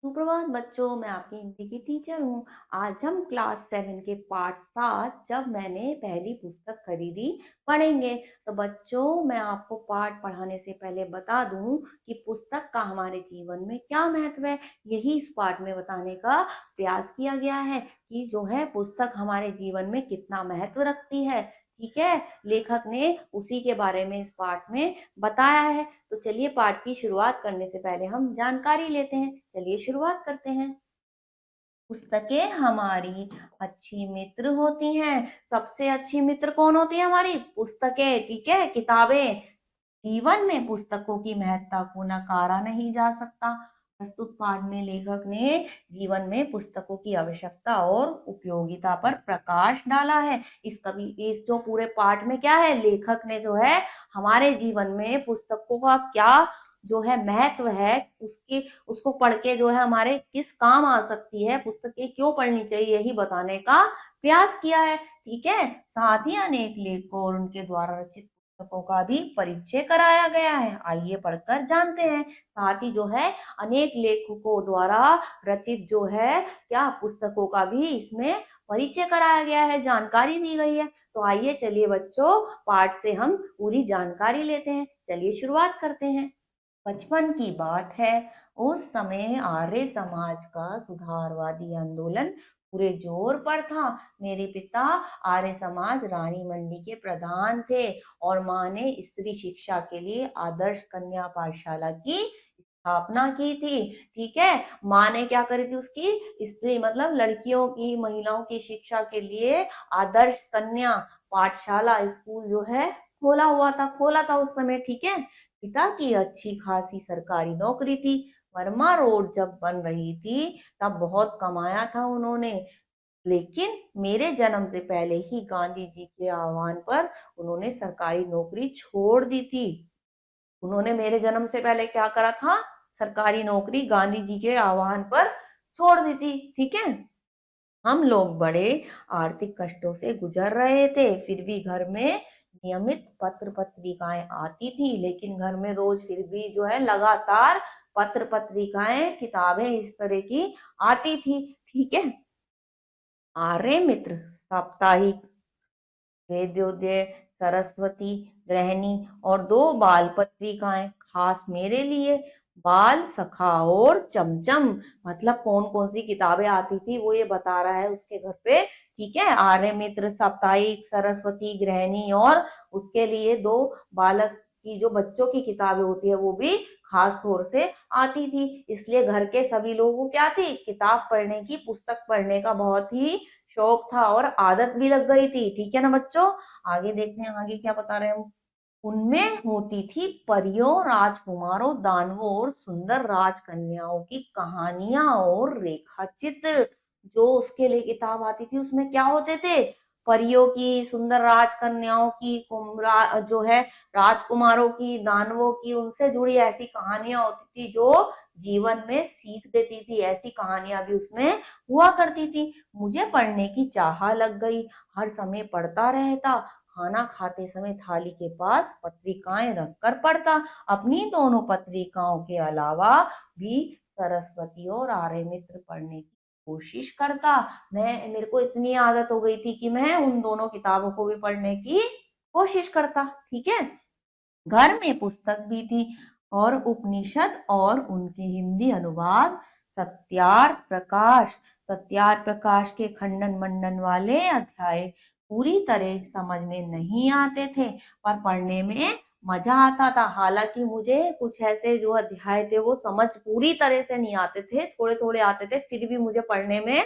सुप्रभात बच्चों, मैं आपकी हिंदी की टीचर हूँ। आज हम क्लास 7 के पार्ट 7 जब मैंने पहली पुस्तक खरीदी पढ़ेंगे। तो बच्चों, मैं आपको पाठ पढ़ाने से पहले बता दूं कि पुस्तक का हमारे जीवन में क्या महत्व है। यही इस पाठ में बताने का प्रयास किया गया है कि जो है पुस्तक हमारे जीवन में कितना महत्व रखती है। ठीक है, लेखक ने उसी के बारे में इस पाठ में बताया है। तो चलिए, पाठ की शुरुआत करने से पहले हम जानकारी लेते हैं। चलिए शुरुआत करते हैं। पुस्तकें हमारी अच्छी मित्र होती हैं। सबसे अच्छी मित्र कौन होती है? हमारी पुस्तकें। ठीक है, किताबें। जीवन में पुस्तकों की महत्ता को नकारा नहीं जा सकता। प्रस्तुत पाठ में लेखक ने जीवन में पुस्तकों की आवश्यकता और उपयोगिता पर प्रकाश डाला है। इस जो पूरे पाठ में क्या है, लेखक ने जो है हमारे जीवन में पुस्तकों का क्या जो है महत्व है, उसको पढ़ के जो है हमारे किस काम आ सकती है, पुस्तकें क्यों पढ़नी चाहिए, यही बताने का प्रयास किया है। ठीक है, साथ ही अनेक लेखकों और उनके द्वारा रचित पुस्तकों का भी परिचय कराया गया है। आइए पढ़कर जानते हैं। साथ ही जो है अनेक लेखकों द्वारा रचित जो है क्या पुस्तकों का भी इसमें परिचय कराया गया है, जानकारी दी गई है। तो आइए चलिए बच्चों, पाठ से हम पूरी जानकारी लेते हैं। चलिए शुरुआत करते हैं। बचपन की बात है। उस समय आर्य समाज का सुधारवादी आंदोलन पूरे जोर पर था। मेरे पिता आर्य समाज रानी मंडी के प्रधान थे और माँ ने स्त्री शिक्षा के लिए आदर्श कन्या पाठशाला की स्थापना की थी। ठीक है, माँ ने क्या करी थी? उसकी स्त्री मतलब लड़कियों की, महिलाओं की शिक्षा के लिए आदर्श कन्या पाठशाला स्कूल जो है खोला था उस समय। ठीक है, पिता की अच्छी खासी सरकारी नौकरी थी। वर्मा रोड जब बन रही थी तब बहुत कमाया था उन्होंने। लेकिन मेरे जन्म से पहले ही गांधी जी के आह्वान पर उन्होंने सरकारी नौकरी छोड़ दी थी। उन्होंने मेरे जन्म से पहले क्या करा था? सरकारी नौकरी गांधी जी के आह्वान पर छोड़ दी थी। ठीक है, हम लोग बड़े आर्थिक कष्टों से गुजर रहे थे, फिर भी घर में नियमित पत्र पत्रिकाएं आती थी। लेकिन घर में रोज फिर भी जो है लगातार पत्र पत्रिकाएं, किताबें इस तरह की आती थी। ठीक है, आर्य मित्र, साप्ताहिक, वेदोदय, सरस्वती, गृहिणी और दो बाल पत्रिकाएं खास मेरे लिए, बाल सखा और चमचम। मतलब कौन कौन सी किताबें आती थी वो ये बता रहा है उसके घर पे। ठीक है, आर्य मित्र, साप्ताहिक, सरस्वती, गृहिणी और उसके लिए दो बालक की जो बच्चों की किताबें होती है वो भी खास तौर से आती थी। इसलिए घर के सभी लोगों को क्या थी? किताब पढ़ने की, पुस्तक पढ़ने का बहुत ही शौक था और आदत भी लग गई थी। ठीक है ना बच्चों, आगे देखते हैं आगे क्या बता रहे हैं हम। उनमें होती थी परियों, राजकुमारों, दानवों और सुंदर राजकन्याओं की कहानियां और रेखाचित्र। जो उसके लिए किताब आती थी उसमें क्या होते थे? परियों की, सुंदर राजकन्याओं की, जो है राजकुमारों की, दानवों की, उनसे जुड़ी ऐसी कहानियां होती थी जो जीवन में सीख देती थी। ऐसी कहानियां भी उसमें हुआ करती थी। मुझे पढ़ने की चाह लग गई, हर समय पढ़ता रहता। खाना खाते समय थाली के पास पत्रिकाएं रखकर पढ़ता। अपनी दोनों पत्रिकाओं के अलावा भी सरस्वती और आर्यमित्र पढ़ने की कोशिश करता। मेरे को इतनी आदत हो गई थी कि मैं उन दोनों किताबों को भी पढ़ने की कोशिश करता। ठीक है, घर में पुस्तक भी थी और उपनिषद और उनके हिंदी अनुवाद, सत्यार्थ प्रकाश के खंडन मंडन वाले अध्याय पूरी तरह समझ में नहीं आते थे, पर पढ़ने में मजा आता था। हालांकि मुझे कुछ ऐसे जो अध्याय थे वो समझ पूरी तरह से नहीं आते थे, थोड़े थोड़े आते थे, फिर भी मुझे पढ़ने में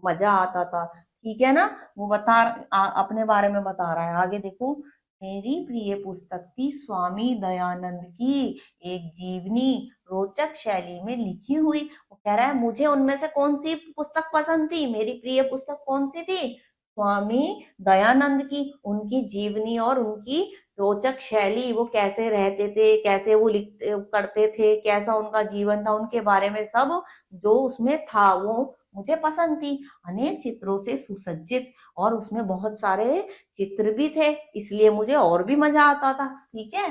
मजा आता था। ठीक है ना, वो अपने बारे में बता रहा है। आगे देखो। मेरी प्रिय पुस्तक थी स्वामी दयानंद की एक जीवनी, रोचक शैली में लिखी हुई। वो कह रहा है मुझे उनमें से कौन सी पुस्तक पसंद थी, मेरी प्रिय पुस्तक कौन सी थी? स्वामी दयानंद की, उनकी जीवनी और उनकी रोचक शैली, वो कैसे रहते थे, कैसे वो लिखते करते थे, कैसा उनका जीवन था, उनके बारे में सब जो उसमें था वो मुझे पसंद थी। अनेक चित्रों से सुसज्जित और उसमें बहुत सारे चित्र भी थे, इसलिए मुझे और भी मजा आता था। ठीक है,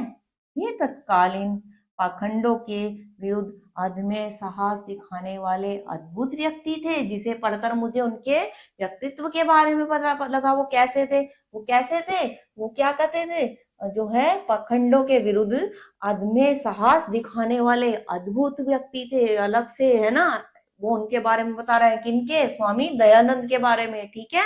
ये तत्कालीन पाखंडों के विरुद्ध अदम्य साहस दिखाने वाले अद्भुत व्यक्ति थे, जिसे पढ़कर मुझे उनके व्यक्तित्व के बारे में पता लगा। वो कैसे थे, वो कैसे थे, वो क्या कहते थे, जो है पखंडों के विरुद्ध अदम्य साहस दिखाने वाले अद्भुत व्यक्ति थे, अलग से, है ना। वो उनके बारे में बता रहा है, किनके, स्वामी दयानंद के बारे में, ठीक है।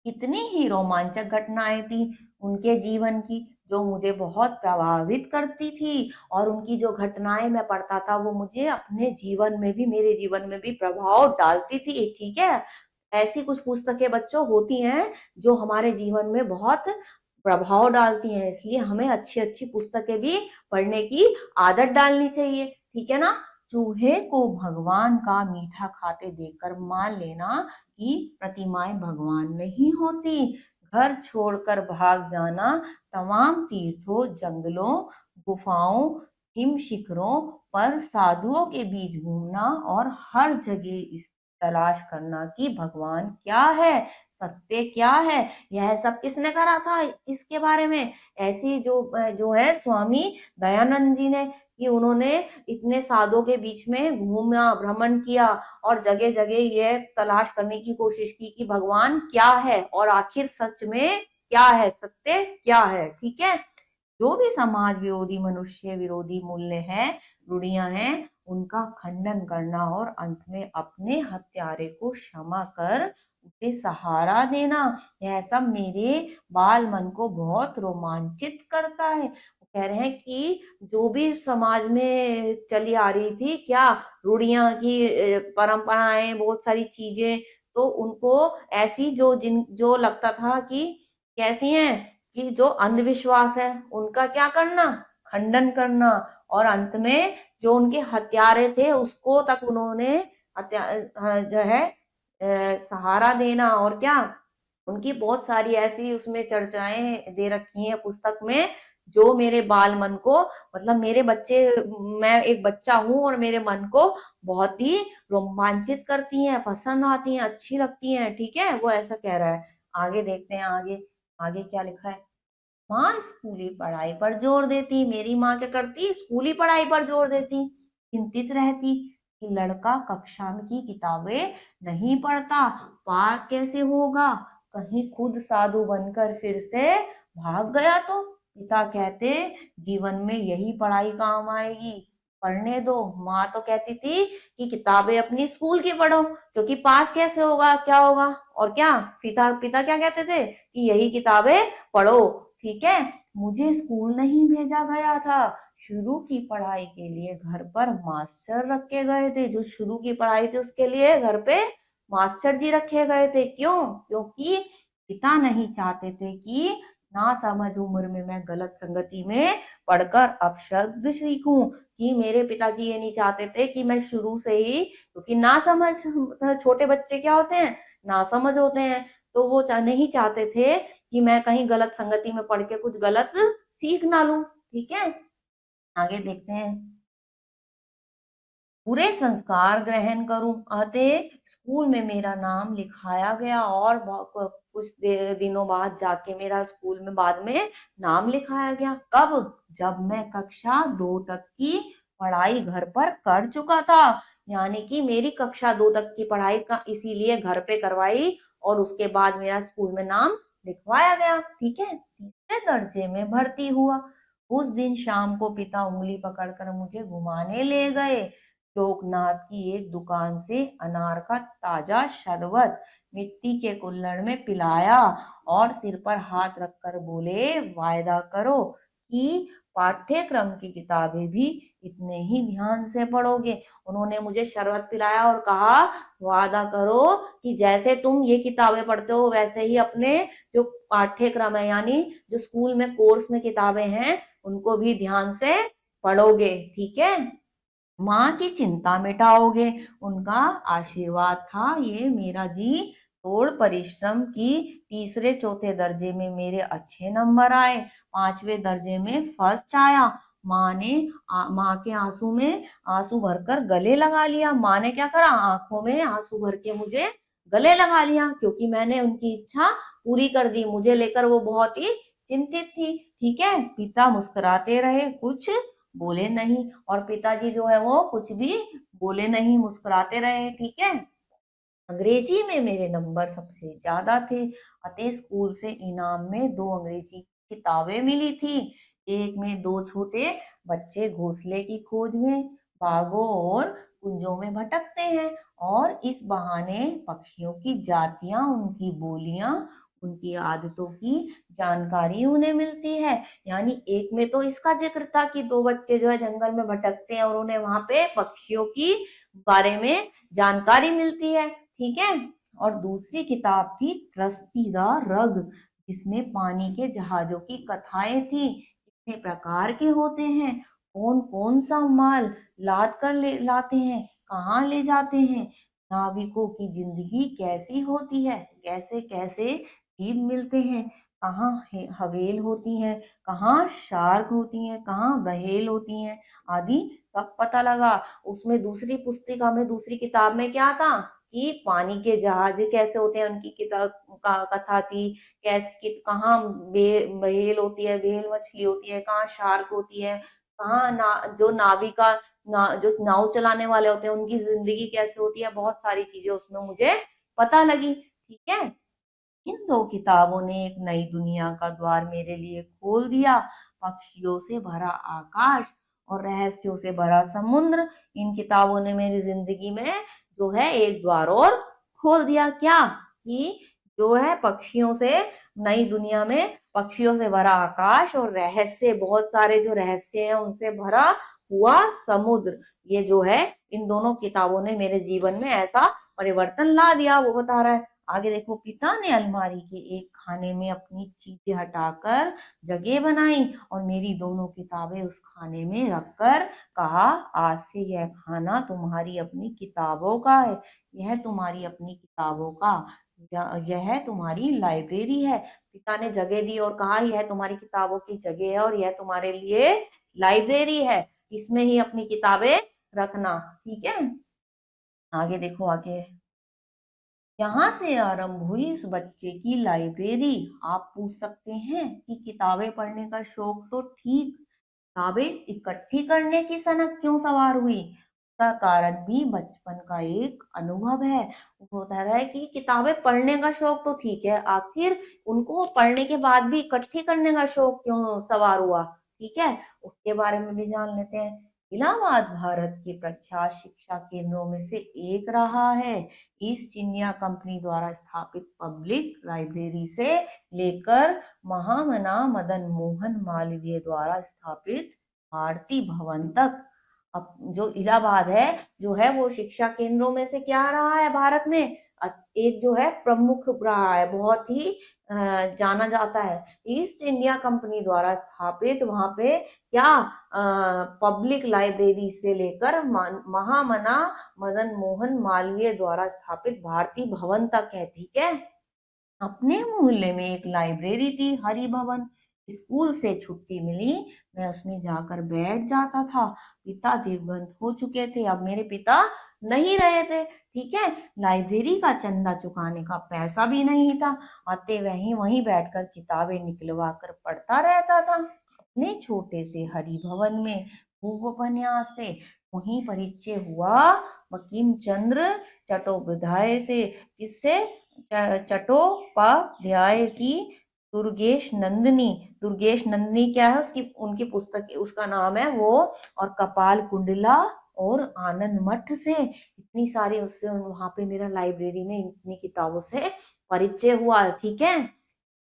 कितनी ही रोमांचक घटनाएं थी उनके जीवन की, जो मुझे बहुत प्रभावित करती थी। और उनकी जो घटनाएं मैं पढ़ता था वो मुझे अपने जीवन में भी, मेरे जीवन में भी प्रभाव डालती थी, ठीक है। ऐसी कुछ पुस्तकें बच्चों होती हैं जो हमारे जीवन में बहुत प्रभाव डालती हैं, इसलिए हमें अच्छी अच्छी पुस्तकें भी पढ़ने की आदत डालनी चाहिए, ठीक है ना। चूहे को भगवान का मीठा खाते देखकर मान लेना कि प्रतिमाएं भगवान नहीं होती। घर छोड़कर भाग जाना, तमाम तीर्थों, जंगलों, गुफाओं, हिम शिखरों पर साधुओं के बीच घूमना और हर जगह इस तलाश करना कि भगवान क्या है, सत्य क्या है, यह सब किसने करा था इसके बारे में, ऐसी जो जो है स्वामी दयानंद जी ने, कि उन्होंने इतने साधुओं के बीच में घूमा, भ्रमण किया और जगह जगह ये तलाश करने की कोशिश की कि भगवान क्या है और आखिर सच में क्या है, सत्य क्या है, ठीक है। जो भी समाज विरोधी, मनुष्य विरोधी मूल्य है, रूढ़ियां हैं, उनका खंडन करना और अंत में अपने हत्यारे को क्षमा कर उसे सहारा देना, यह सब मेरे बाल मन को बहुत रोमांचित करता है। वो कह रहे हैं कि जो भी समाज में चली आ रही थी, क्या रूढ़ियां की परंपराएं, बहुत सारी चीजें, तो उनको ऐसी जो लगता था कि कैसी हैं, कि जो अंधविश्वास है उनका क्या करना, खंडन करना, और अंत में जो उनके हत्यारे थे उसको तक उन्होंने जो है सहारा देना। और क्या, उनकी बहुत सारी ऐसी उसमें चर्चाएं दे रखी हैं पुस्तक में, जो मेरे बाल मन को, मतलब मेरे बच्चे, मैं एक बच्चा हूं और मेरे मन को बहुत ही रोमांचित करती हैं, पसंद आती हैं, अच्छी लगती हैं, ठीक है। वो ऐसा कह रहा है। आगे देखते हैं, आगे आगे क्या लिखा है। माँ स्कूली पढ़ाई पर जोर देती, मेरी माँ क्या करती, स्कूली पढ़ाई पर जोर देती। चिंतित रहती कि लड़का कक्षा की किताबें नहीं पढ़ता, पास कैसे होगा, कहीं खुद साधु बनकर फिर से भाग गया तो। पिता कहते जीवन में यही पढ़ाई काम आएगी, पढ़ने दो। माँ तो कहती थी कि किताबें अपनी स्कूल की पढ़ो, क्योंकि पास कैसे होगा, क्या होगा, और क्या, पिता पिता क्या कहते थे कि यही किताबें पढ़ो, ठीक है। मुझे स्कूल नहीं भेजा गया था, शुरू की पढ़ाई के लिए घर पर मास्टर रखे गए थे। जो शुरू की पढ़ाई थी उसके लिए घर पे मास्टर जी रखे गए थे, क्यों, क्योंकि पिता नहीं चाहते थे कि ना समझ उम्र में मैं गलत संगति में पढ़कर अपशब्द सीखूं। कि मेरे पिताजी ये नहीं चाहते थे कि मैं शुरू से ही, क्योंकि ना समझ, छोटे बच्चे क्या होते हैं, ना समझ होते हैं, तो वो नहीं चाहते थे कि मैं कहीं गलत संगति में पढ़ के कुछ गलत सीख ना लूं, ठीक है। आगे देखते हैं। बुरे संस्कार ग्रहण करूं, अतः स्कूल में मेरा नाम लिखाया गया, और कुछ दिनों बाद जाके मेरा स्कूल में बाद में नाम लिखाया गया। कब, जब मैं कक्षा 2 तक की पढ़ाई घर पर कर चुका था। यानी कि मेरी कक्षा 2 तक की पढ़ाई का इसीलिए घर पे करवाई, और उसके बाद मेरा स्कूल में नाम लिखवाया गया, ठीक है। तीसरे दर्जे में भर्ती हुआ। उस दिन शाम को पिता उंगली पकड़कर मुझे घुमाने ले गए। लोकनाथ की एक दुकान से अनार का ताजा शरबत मिट्टी के कुल्हड़ में पिलाया, और सिर पर हाथ रखकर बोले, वायदा करो कि पाठ्यक्रम की किताबें भी इतने ही ध्यान से पढ़ोगे। उन्होंने मुझे शरबत पिलाया और कहा, वादा करो कि जैसे तुम ये किताबें पढ़ते हो वैसे ही अपने जो पाठ्यक्रम है, यानी जो स्कूल में कोर्स में किताबें हैं, उनको भी ध्यान से पढ़ोगे, ठीक है। माँ की चिंता मिटाओगे, उनका आशीर्वाद था ये मेरा जी तोड़ परिश्रम की। तीसरे चौथे दर्जे में मेरे अच्छे नंबर आए, 5वें दर्जे में फर्स्ट आया। माँ के आंसू में आंसू भरकर गले लगा लिया। माँ ने क्या करा, आंखों में आंसू भर के मुझे गले लगा लिया, क्योंकि मैंने उनकी इच्छा पूरी कर दी। मुझे लेकर वो बहुत ही चिंतित थी, ठीक है। पिता मुस्कुराते रहे, कुछ बोले नहीं। और पिताजी जो है वो कुछ भी बोले नहीं, मुस्कुराते रहे। ठीक है। अंग्रेजी में मेरे नंबर सबसे ज्यादा थे, अतः स्कूल से इनाम में 2 अंग्रेजी किताबें मिली थी। एक में 2 छोटे बच्चे घोंसले की खोज में बागों और कुंजों में भटकते हैं, और इस बहाने पक्षियों की जातियां, उनकी बोलियां, उनकी आदतों की जानकारी उन्हें मिलती है। यानी एक में तो इसका जिक्र था कि 2 बच्चे जो है जंगल में भटकते हैं और उन्हें वहां पे पक्षियों की बारे में जानकारी मिलती है। ठीक है। और दूसरी किताब थी ट्रस्टी द रग, जिसमें पानी के जहाजों की कथाएं थी, कितने प्रकार के होते हैं, कौन कौन सा माल लाद कर ले लाते हैं, कहाँ ले जाते हैं, नाविकों की जिंदगी कैसी होती है, कैसे कैसे जीव मिलते हैं, कहाँ हवेल होती हैं, कहाँ शार्क होती हैं, कहाँ बहेल होती हैं, आदि सब पता लगा। उसमें दूसरी पुस्तिका में, दूसरी किताब में क्या था कि पानी के जहाज कैसे होते हैं, उनकी किताब का कथा थी। कैसे कहाँ व्हेल होती है, व्हेल मछली होती है, कहाँ शार्क होती है, कहाँ जो नाविका जो नाव चलाने वाले होते हैं उनकी जिंदगी कैसे होती है। बहुत सारी चीजें उसमें मुझे पता लगी। ठीक है। इन 2 किताबों ने एक नई दुनिया का द्वार मेरे लिए खोल दिया। पक्षियों से भरा आकाश और रहस्यों से भरा समुद्र, इन किताबों ने मेरी जिंदगी में जो है एक द्वार और खोल दिया। क्या कि जो है पक्षियों से, नई दुनिया में पक्षियों से भरा आकाश और रहस्य, बहुत सारे जो रहस्य हैं उनसे भरा हुआ समुद्र, ये जो है इन दोनों किताबों ने मेरे जीवन में ऐसा परिवर्तन ला दिया, वो बता रहा है। आगे देखो, पिता ने अलमारी के एक खाने में अपनी चीजें हटाकर जगह बनाई और मेरी दोनों किताबें उस खाने में रखकर कहा, आज से यह खाना तुम्हारी अपनी किताबों का है, यह तुम्हारी अपनी किताबों का, यह तुम्हारी लाइब्रेरी है। पिता ने जगह दी और कहा यह तुम्हारी किताबों की जगह है और यह तुम्हारे लिए लाइब्रेरी है, इसमें ही अपनी किताबें रखना। ठीक है। आगे देखो, आगे यहाँ से आरंभ हुई उस बच्चे की लाइब्रेरी। आप पूछ सकते हैं कि किताबें पढ़ने का शौक तो ठीक, किताबें इकट्ठी करने की सनक क्यों सवार हुई? उसका कारण भी बचपन का एक अनुभव है। वो बता रहा है कि किताबें पढ़ने का शौक तो ठीक है, आखिर उनको पढ़ने के बाद भी इकट्ठी करने का शौक क्यों सवार हुआ? ठीक है, उसके बारे में भी जान लेते हैं। इलाहाबाद भारत के प्रख्यात शिक्षा केंद्रों में से एक रहा है। ईस्ट इंडिया कंपनी द्वारा स्थापित पब्लिक लाइब्रेरी से लेकर महामना मदन मोहन मालवीय द्वारा स्थापित भारती भवन तक, अब जो इलाहाबाद है जो है वो शिक्षा केंद्रों में से क्या रहा है भारत में, एक जो है प्रमुख रहा है, बहुत ही जाना जाता है। ईस्ट इंडिया कंपनी द्वारा स्थापित वहां पे क्या, पब्लिक लाइब्रेरी से लेकर महामना मदन मोहन मालवीय द्वारा स्थापित भारती भवन तक है। ठीक है। अपने मोहल्ले में एक लाइब्रेरी थी, हरि भवन। स्कूल से छुट्टी मिली, मैं उसमें जाकर बैठ जाता था। पिता दिवंगत हो चुके थे, अब मेरे पिता नहीं रहे थे। ठीक है। लाइब्रेरी का चंदा चुकाने का पैसा भी नहीं था, आते वहीं वहीं बैठकर किताबें निकलवा कर पढ़ता रहता था। अपने छोटे से हरि भवन में खूब उपन्यास थे। वहीं परिचय हुआ बंकिम चंद्र चट्टोपाध्याय से। किससे? चट्टोपाध्याय की दुर्गेश नंदिनी। दुर्गेश नंदिनी क्या है, उसकी उनकी पुस्तक, उसका नाम है वो। और कपाल कुंडला और आनंद मठ से, इतनी सारी उससे वहां पे मेरा लाइब्रेरी में इतनी किताबों से परिचय हुआ। ठीक है।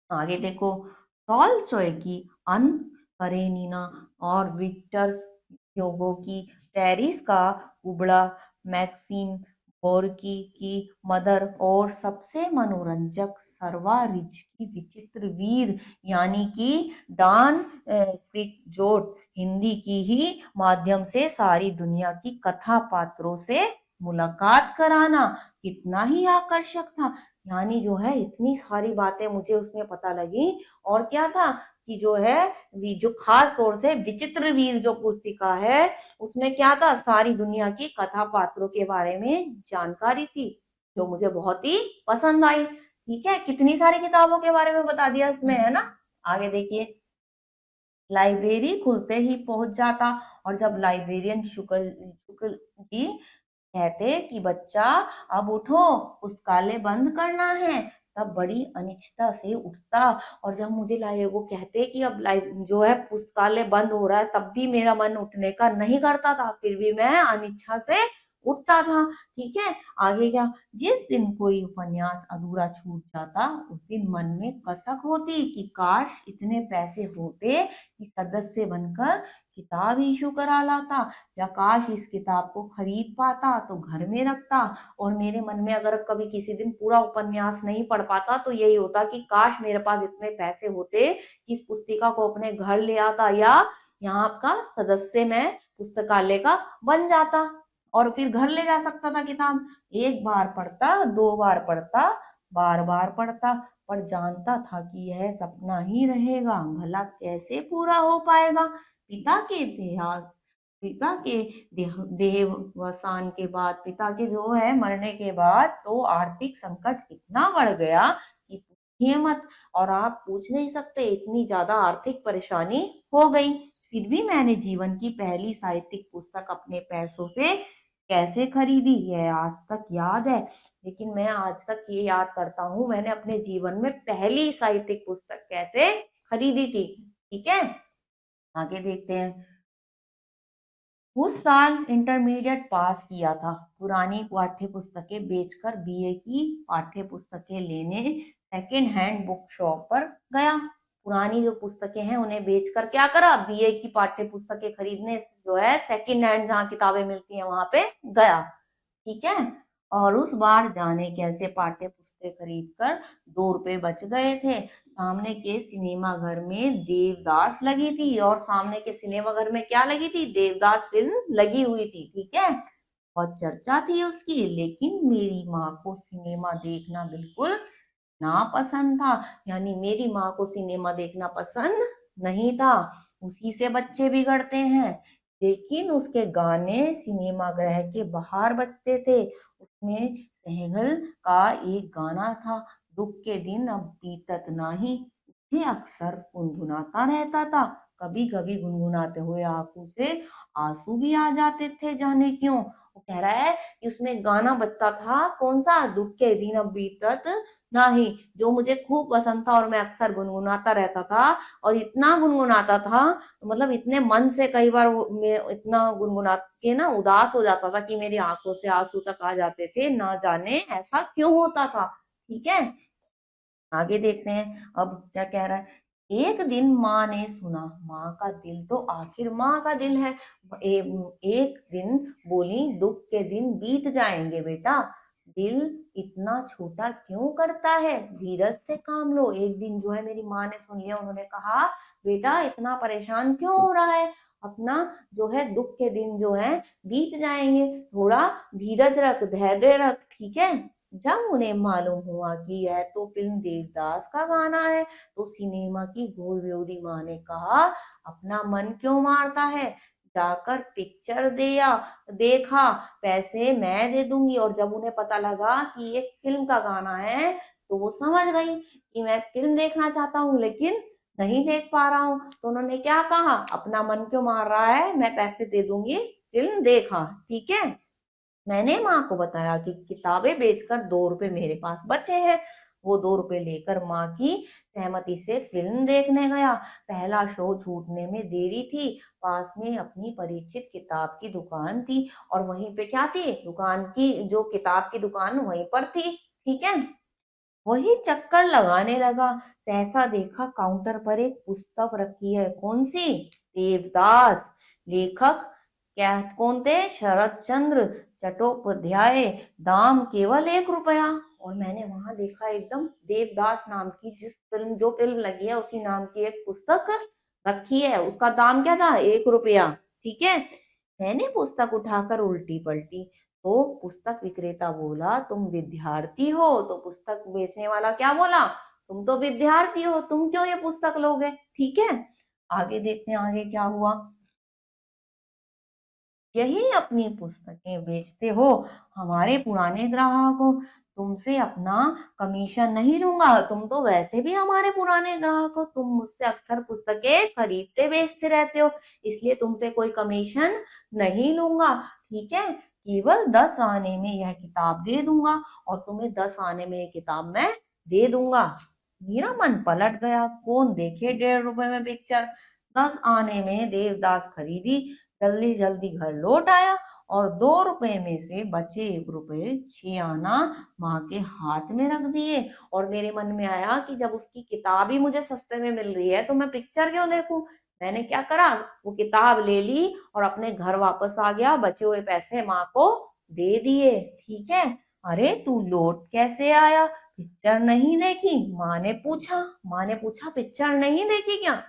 आगे देखो, टॉलस्टॉय की अन करेनिना और विक्टर ह्यूगो की पेरिस का उबड़ा, मैक्सिम गोर्की की मदर और सबसे मनोरंजक सरवा रिज की विचित्र वीर, यानी कि डॉन क्विक्सोट, हिंदी की ही माध्यम से सारी दुनिया की कथा पात्रों से मुलाकात कराना कितना ही आकर्षक था। यानी जो है इतनी सारी बातें मुझे उसमें पता लगी। और क्या था कि जो है जो खास तौर से विचित्र वीर जो पुस्तिका है, उसमें क्या था, सारी दुनिया की कथा पात्रों के बारे में जानकारी थी, जो मुझे बहुत ही पसंद आई। ठीक है, कितनी सारी किताबों के बारे में बता दिया इसमें, है ना। आगे देखिए, लाइब्रेरी खुलते ही पहुंच जाता, और जब लाइब्रेरियन शुक्ल शुक्ल जी कहते कि बच्चा अब उठो, पुस्तकालय बंद करना है, तब बड़ी अनिच्छता से उठता। और जब मुझे वो कहते कि अब लाइव जो है पुस्तकालय बंद हो रहा है, तब भी मेरा मन उठने का नहीं करता था, फिर भी मैं अनिच्छा से उठता था। ठीक है, आगे क्या। जिस दिन कोई उपन्यास अधूरा छूट जाता, उस दिन मन में कसक होती कि काश इतने पैसे होते कि सदस्य बनकर किताब इशू करा लाता, या काश इस किताब को खरीद पाता तो घर में रखता। और मेरे मन में अगर कभी किसी दिन पूरा उपन्यास नहीं पढ़ पाता तो यही होता कि काश मेरे पास इतने पैसे होते कि इस पुस्तिका को अपने घर ले आता, या यहाँ का सदस्य मैं पुस्तकालय का बन जाता और फिर घर ले जा सकता था किताब। एक बार पढ़ता, दो बार पढ़ता, बार बार पढ़ता, पर जानता था कि यह सपना ही रहेगा, भला कैसे पूरा हो पाएगा। पिता के देहांत पिता के देहावसान के बाद, पिता के जो है मरने के बाद, तो आर्थिक संकट इतना बढ़ गया कि पूछिए मत। और आप पूछ नहीं सकते, इतनी ज्यादा आर्थिक परेशानी हो गई। फिर भी मैंने जीवन की पहली साहित्यिक पुस्तक अपने पैसों से कैसे खरीदी, यह आज तक याद है। लेकिन मैं आज तक ये याद करता हूँ, मैंने अपने जीवन में पहली साहित्यिक पुस्तक कैसे खरीदी थी। ठीक है, आगे देखते हैं। उस साल इंटरमीडिएट पास किया था, पुरानी पाठ्य पुस्तकें बेचकर बीए की पाठ्य पुस्तकें लेने सेकेंड हैंड बुक शॉप पर गया। पुरानी जो पुस्तकें हैं उन्हें बेचकर क्या करा, बीए की पाठ्य पुस्तकें खरीदने जो है सेकेंड हैंड जहाँ किताबें मिलती हैं वहां पे गया। ठीक है, और उस बार जाने कैसे पाठ्य पुस्तक खरीद कर 2 रुपए बच गए थे। सामने के सिनेमा घर में देवदास लगी थी, और सामने के सिनेमा घर में क्या लगी थी, देवदास फिल्म लगी हुई थी। ठीक है, और चर्चा थी उसकी, लेकिन मेरी माँ को सिनेमा देखना बिल्कुल नापसंद था। यानी मेरी माँ को सिनेमा देखना पसंद नहीं था। उसी से बच्चे बिगड़ते हैं। लेकिन उसके गाने सिनेमा गृह के बाहर बजते थे। उसमें सहगल का एक गाना था, दुख के दिन अब बीतत नाही, उसे अक्सर गुनगुनाता रहता था। कभी कभी गुनगुनाते हुए आंखों से आंसू भी आ जाते थे, जाने क्यों। वो कह रहा है कि उसमें गाना बजता था, कौन सा, दुख के दिन अब बीतत नाही, जो मुझे खूब पसंद था और मैं अक्सर गुनगुनाता रहता था। और इतना गुनगुनाता था, मतलब इतने मन से कई बार मैं इतना गुनगुना के ना उदास हो जाता था कि मेरी आंखों से आंसू तक आ जाते थे, ना जाने ऐसा क्यों होता था। ठीक है, आगे देखते हैं अब क्या कह रहा है। एक दिन माँ ने सुना, माँ का दिल तो आखिर माँ का दिल है। एक दिन बोली, दुख के दिन बीत जाएंगे बेटा, दिल इतना छोटा क्यों करता है, धीरज से काम लो। एक दिन जो है मेरी माँ ने सुन लिया, उन्होंने कहा बेटा इतना परेशान क्यों हो रहा है, अपना जो है दुख के दिन जो है बीत जाएंगे, थोड़ा धीरज रख, धैर्य रख। ठीक है, जब उन्हें मालूम हुआ कि यह तो फिल्म देवदास का गाना है, तो सिनेमा की घोर व्योरी माँ ने कहा, अपना मन क्यों मारता है, जाकर पिक्चर देखा, पैसे मैं दे दूंगी। और जब उन्हें पता लगा कि एक फिल्म का गाना है, तो वो समझ गई कि मैं फिल्म देखना चाहता हूँ लेकिन नहीं देख पा रहा हूँ, तो उन्होंने क्या कहा, अपना मन क्यों मार रहा है, मैं पैसे दे दूंगी, फिल्म देखा। ठीक है, मैंने माँ को बताया कि किताबें बेचकर 2 रुपए मेरे पास बचे हैं। वो 2 रुपए लेकर माँ की सहमति से फिल्म देखने गया। पहला शो छूटने में देरी थी। पास में अपनी परिचित किताब की दुकान थी, और वहीं पे क्या थी, दुकान की जो किताब की दुकान वहीं पर थी। ठीक है, वही चक्कर लगाने लगा। सहसा देखा काउंटर पर एक पुस्तक रखी है, कौन सी, देवदास। लेखक क्या, कौन थे, शरद चंद्र चट्टोपाध्याय। दाम केवल 1 रुपया। और मैंने वहां देखा एकदम देवदास नाम की, जो फिल्म लगी है उसी नाम की एक पुस्तक रखी है, उसका दाम क्या था, 1 रुपया। ठीक है, मैंने पुस्तक उठाकर उल्टी पलटी, तो पुस्तक विक्रेता बोला, तुम विद्यार्थी हो, तो पुस्तक बेचने वाला क्या बोला, तुम तो विद्यार्थी हो, तुम क्यों ये पुस्तक लोगे। ठीक है, आगे देखते हैं आगे क्या हुआ। यही अपनी पुस्तकें बेचते हो हमारे पुराने ग्राहकों, तुमसे अपना कमीशन नहीं लूंगा, तुम तो वैसे भी हमारे पुराने ग्राहक हो, तुम मुझसे अक्सर पुस्तकें खरीदते बेचते रहते हो, इसलिए तुमसे कोई कमीशन नहीं लूंगा। ठीक है, केवल 10 आने में यह किताब दे दूंगा और तुम्हें 10 आने में यह किताब मैं दे दूंगा। मेरा मन पलट गया, कौन देखे 1.5 रुपए में पिक्चर। 10 आने में देवदास खरीदी, जल्दी जल्दी घर लौट आया और 2 रुपए में से बचे 1 रुपए 6 आना माँ के हाथ में रख दिए। और मेरे मन में आया कि जब उसकी किताब ही मुझे सस्ते में मिल रही है तो मैं पिक्चर क्यों देखूं। मैंने क्या करा, वो किताब ले ली और अपने घर वापस आ गया, बचे हुए पैसे माँ को दे दिए। ठीक है। अरे तू लौट कैसे आया, पिक्चर नहीं देखी, माँ ने पूछा पिक्चर नहीं देखी क्या।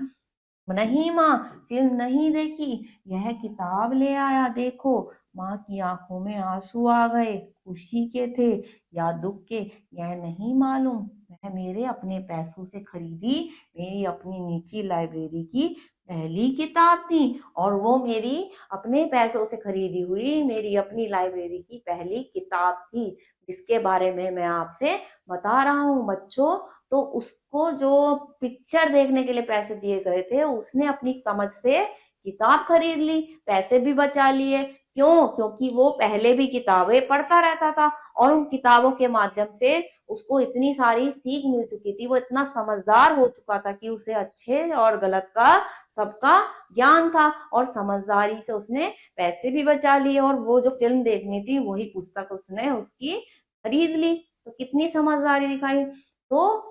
नहीं माँ, फिल्म नहीं देखी, यह किताब ले आया देखो। माँ की आंखों में आंसू आ गए, खुशी के थे या दुख के यह नहीं मालूम। वह मेरे अपने पैसों से खरीदी मेरी अपनी निजी लाइब्रेरी की पहली किताब थी, और वो मेरी अपने पैसों से खरीदी हुई मेरी अपनी लाइब्रेरी की पहली किताब थी, जिसके बारे में मैं आपसे बता रहा हूँ बच्चों। तो उसको जो पिक्चर देखने के लिए पैसे दिए गए थे, उसने अपनी समझ से किताब खरीद ली, पैसे भी बचा लिए। क्यों? क्योंकि वो पहले भी किताबें पढ़ता रहता था और उन किताबों के माध्यम से उसको इतनी सारी सीख मिल चुकी थी, वो इतना समझदार हो चुका था कि उसे अच्छे और गलत का सबका ज्ञान था, और समझदारी से उसने पैसे भी बचा लिए और वो जो फिल्म देखनी थी वही पुस्तक उसने उसकी खरीद ली। तो कितनी समझदारी दिखाई। तो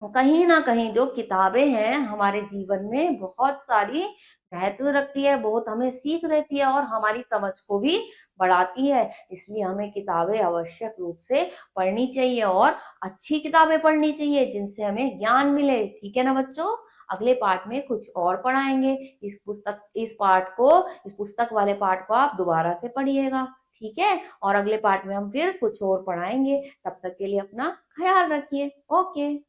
कहीं ना कहीं जो किताबें हैं हमारे जीवन में बहुत सारी महत्व रखती है, बहुत हमें सीख देती है और हमारी समझ को भी बढ़ाती है। इसलिए हमें किताबें आवश्यक रूप से पढ़नी चाहिए और अच्छी किताबें पढ़नी चाहिए जिनसे हमें ज्ञान मिले। ठीक है ना बच्चों। अगले पार्ट में कुछ और पढ़ाएंगे। इस पुस्तक वाले पार्ट को आप दोबारा से पढ़िएगा। ठीक है। और अगले पार्ट में हम फिर कुछ और पढ़ाएंगे। तब तक के लिए अपना ख्याल रखिए। ओके।